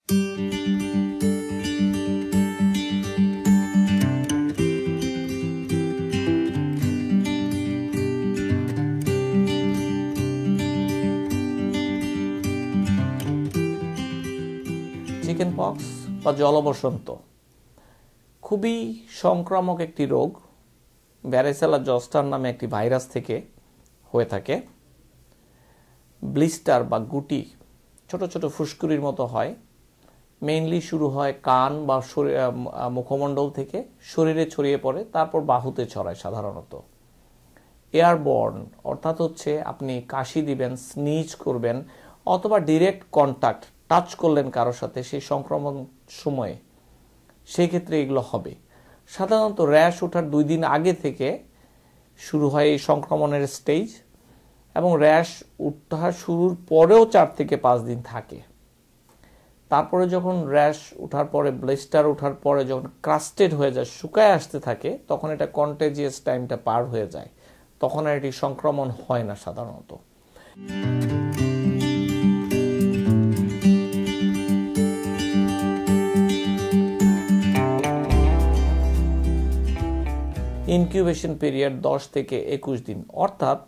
Chicken pox বা জলবসন্ত খুবই সংক্রামক একটি রোগ। ভ্যারিসেলা জস্টার নামে একটি ভাইরাস থেকে হয়ে থাকে। ব্লিস্টার বা গুটি ছোট ছোট ফুসকুড়ির মতো হয়। মেইনলি শুরু হয় কান বা মুখমণ্ডল থেকে, শরীরে ছড়িয়ে পড়ে, তারপর বাহুতে ছড়ায় সাধারণত। এয়ারবর্ন অর্থাৎ হচ্ছে আপনি কাশি দিবেন, স্নিজ করবেন, অথবা ডিরেক্ট কন্ট্যাক্ট, টাচ করলেন কারোর সাথে সেই সংক্রমণ সময়ে, সেই ক্ষেত্রে এগুলো হবে। সাধারণত র্যাশ ওঠার 2 দিন আগে থেকে শুরু হয় এই সংক্রমণের স্টেজ, এবং র্যাশ ওঠা শুরুর পরেও 4 থেকে 5 দিন থাকে। তারপরে যখন র্যাশ ওঠার পরে, ব্লিস্টার ওঠার পরে যখন ক্রাস্টেড হয়ে যায়, শুকায় আসতে থাকে, তখন এটা কন্টেজিয়াস টাইমটা পার হয়ে যায়। তখন আর এটি সংক্রমণ হয় না সাধারণত। ইনকিউবেশন পিরিয়ড 10 থেকে 21 দিন, অর্থাৎ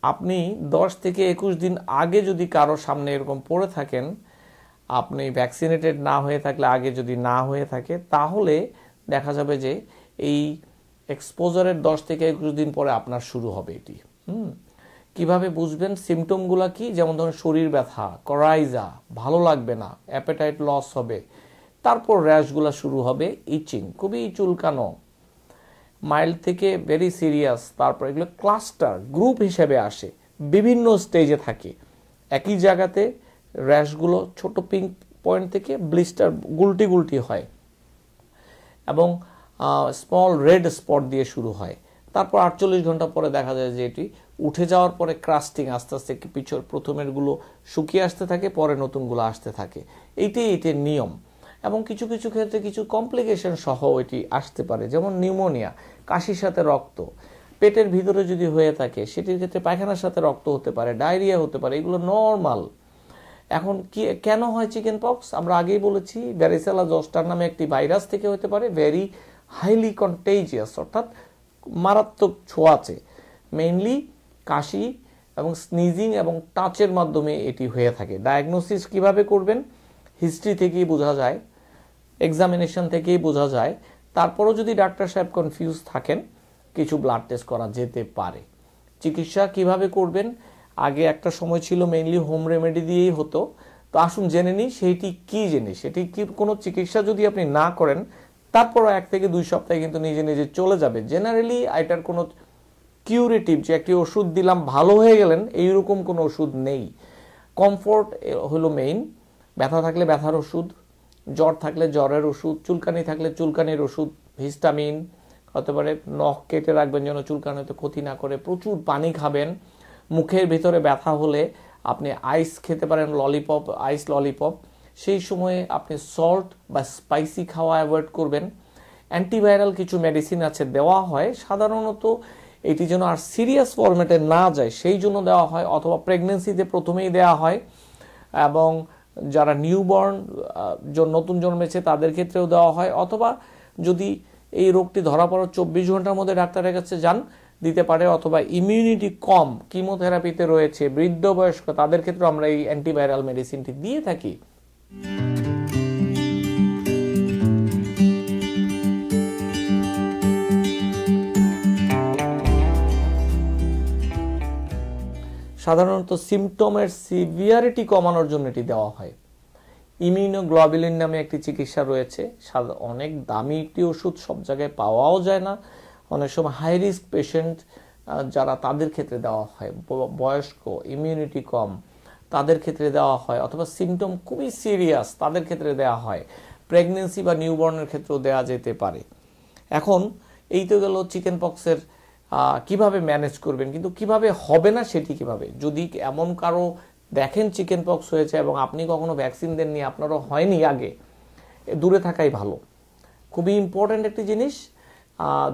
আপনি 10 থেকে 21 দিন আগে যদি কারো সামনে এরকম পড়ে থাকেন, আপনি ভ্যাকসিনেটেড না হয়ে থাকলে, আগে যদি না হয়ে থাকে, তাহলে দেখা যাবে যে এই এক্সপোজারের 10 থেকে 21 দিন পরে আপনার শুরু হবে এটি। কিভাবে বুঝবেন? সিমটমগুলো কি? যেমন ধরুন শরীর ব্যথা, করাইজা, ভালো লাগবে না, অ্যাপেটাইট লস হবে, তারপর র্যাশগুলো শুরু হবে, ইচিং, খুবই চুলকানো, মাইল্ড থেকে ভেরি সিরিয়াস, তারপর এগুলো ক্লাস্টার, গ্রুপ হিসেবে আসে, বিভিন্ন স্টেজে থাকে। একই জায়গাতে র্যাশগুলো ছোট পিঙ্ক পয়েন্ট থেকে ব্লিস্টার গুলটি গুলটি হয়, এবং স্মল রেড স্পট দিয়ে শুরু হয়। তারপর 48 ঘন্টা পরে দেখা যায় যে এটি উঠে যাওয়ার পরে ক্রাস্টিং, আস্তে আস্তে পিছর প্রথমেরগুলো শুকিয়ে আসতে থাকে, পরে নতুনগুলো আসতে থাকে। এটির নিয়ম। এবং কিছু কিছু ক্ষেত্রে কিছু কমপ্লিকেশন সহ এটি আসতে পারে, যেমন নিউমোনিয়া, কাশির সাথে রক্ত, পেটের ভিতরে যদি হয়ে থাকে সেটির ক্ষেত্রে পায়খানার সাথে রক্ত হতে পারে, ডায়রিয়া হতে পারে, এগুলো নর্মাল। এখন কি কেন হয় চিকেন পক্স? আমরা আগেই বলেছি, ভ্যারিসেলা জস্টার নামে একটি ভাইরাস থেকে হতে পারে, ভেরি হাইলি কন্টেজিয়াস, অর্থাৎ মারাত্মক ছোঁয়াচে। মেইনলি কাশি এবং স্নিজিং এবং টাচের মাধ্যমে এটি হয়ে থাকে। ডায়াগনোসিস কিভাবে করবেন? হিস্ট্রি থেকেই বোঝা যায়, এক্সামিনেশন থেকেই বোঝা যায়। তারপরও যদি ডাক্তার সাহেব কনফিউজ থাকেন, কিছু ব্লাড টেস্ট করা যেতে পারে। চিকিৎসা কিভাবে করবেন? আগে একটা সময় ছিল মেইনলি হোম রেমেডি দিয়েই হতো। তো আসুন জেনে নিই সেইটি কি জিনিস। সেটি কি? কোনো চিকিৎসা যদি আপনি না করেন, তারপরও 1 থেকে 2 সপ্তাহে কিন্তু নিজে নিজে চলে যাবে। জেনারেলি এটার কোনো কিউরেটিভ, যে একটি ওষুধ দিলাম ভালো হয়ে গেলেন, এইরকম কোনো ওষুধ নেই। কমফোর্ট হলো মেইন। ব্যথা থাকলে ব্যথার ওষুধ, জ্বর থাকলে জ্বরের ওষুধ, চুলকানি থাকলে চুলকানির ওষুধ, হিস্টামিন হতে পারে। নখ কেটে রাখবেন যেন চুলকানিতে ক্ষতি না করে। প্রচুর পানি খাবেন। মুখের ভিতরে ব্যথা হলে আপনি আইস খেতে পারেন, ললিপপ, আইস ললিপপ। সেই সময়ে আপনি সল্ট বা স্পাইসি খাওয়া অ্যাভয়েড করবেন। অ্যান্টিভাইরাল কিছু মেডিসিন আছে, দেওয়া হয় সাধারণত এটি যেন আর সিরিয়াস ফরম্যাটে না যায় সেই জন্য দেওয়া হয়, অথবা প্রেগনেন্সিতে প্রথমেই দেওয়া হয়, এবং যারা নিউবর্ন নতুন জন্মেছে তাদের ক্ষেত্রেও দেওয়া হয়, অথবা যদি এই রোগটি ধরা পড়ার 24 ঘন্টার মধ্যে ডাক্তারের কাছে যান, দিতে পারে। অথবা ইমিউনিটি কম, কিমোথেরাপিতে রয়েছে, বৃদ্ধ বয়স্ক, তাদের ক্ষেত্রে আমরা এই অ্যান্টিভাইরাল মেডিসিনটি দিয়ে থাকি। সাধারণত সিমটমের সিভিয়ারিটি কমানোর জন্য এটি দেওয়া হয়। ইমিউনোগ্লোবুলিন নামে একটি চিকিৎসা রয়েছে, অনেক দামি একটি ওষুধ, সব জায়গায় পাওয়াও যায় না। অনেক সময় হাই রিস্ক পেশেন্ট যারা, তাদের ক্ষেত্রে দেওয়া হয়। বয়স্ক, ইমিউনিটি কম, তাদের ক্ষেত্রে দেওয়া হয়, অথবা সিমটম খুবই সিরিয়াস, তাদের ক্ষেত্রে দেওয়া হয়। প্রেগনেন্সি বা নিউবর্নের ক্ষেত্রেও দেওয়া যেতে পারে। এখন এই তো গেল চিকেন পক্সের কিভাবে ম্যানেজ করবেন, কিন্তু কিভাবে হবে না সেটি কিভাবে। যদি এমন কারো দেখেন চিকেন পক্স হয়েছে এবং আপনি কখনো ভ্যাকসিন দেননি, আপনারও হয়নি আগে, দূরে থাকাই ভালো। খুবই ইম্পর্ট্যান্ট একটি জিনিস,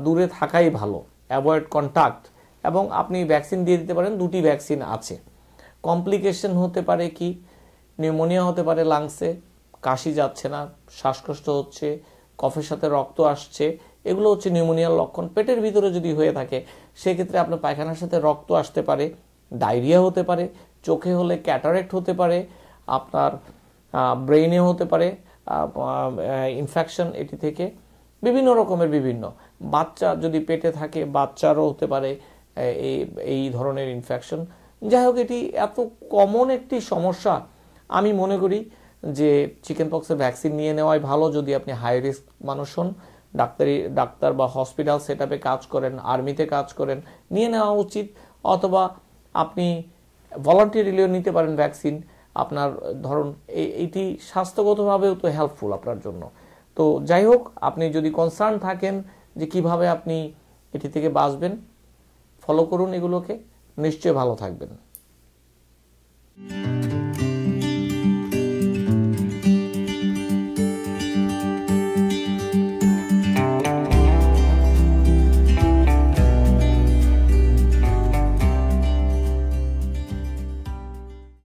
দূরে থাকাই ভালো, অ্যাভয়েড কন্ট্যাক্ট। এবং আপনি ভ্যাকসিন দিয়ে দিতে পারেন, 2টি ভ্যাকসিন আছে। কমপ্লিকেশন হতে পারে কি? নিউমোনিয়া হতে পারে লাংসে, কাশি যাচ্ছে না, শ্বাসকষ্ট হচ্ছে, কফের সাথে রক্ত আসছে, এগুলো হচ্ছে নিউমোনিয়ার লক্ষণ। পেটের ভিতরে যদি হয়ে থাকে সেক্ষেত্রে আপনার পায়খানার সাথে রক্ত আসতে পারে, ডায়রিয়া হতে পারে, চোখে হলে ক্যাটারেক্ট হতে পারে, আপনার ব্রেইনে হতে পারে ইনফেকশন এটি থেকে, বিভিন্ন রকমের বিভিন্ন। বাচ্চা যদি পেটে থাকে বাচ্চারও হতে পারে এই ধরনের ইনফেকশন। যাই হোক, এটি এত কমন একটি সমস্যা, আমি মনে করি যে চিকেন পক্সের ভ্যাকসিন নিয়ে নেওয়াই ভালো। যদি আপনি হাই রিস্ক মানুষ হন, ডাক্তার বা হসপিটাল সেট আপে কাজ করেন, আর্মিতে কাজ করেন, নিয়ে নেওয়া উচিত। অথবা আপনি ভলান্টিয়ারিলিও নিতে পারেন ভ্যাকসিন। আপনার ধরুন এইটি স্বাস্থ্যগতভাবেও তো হেল্পফুল আপনার জন্য। তো যাই হোক, আপনি যদি কনসার্ন থাকেন যে কিভাবে আপনি এটি থেকে বাঁচবেন, ফলো করুন এগুলোকে, নিশ্চয়ই ভালো থাকবেন।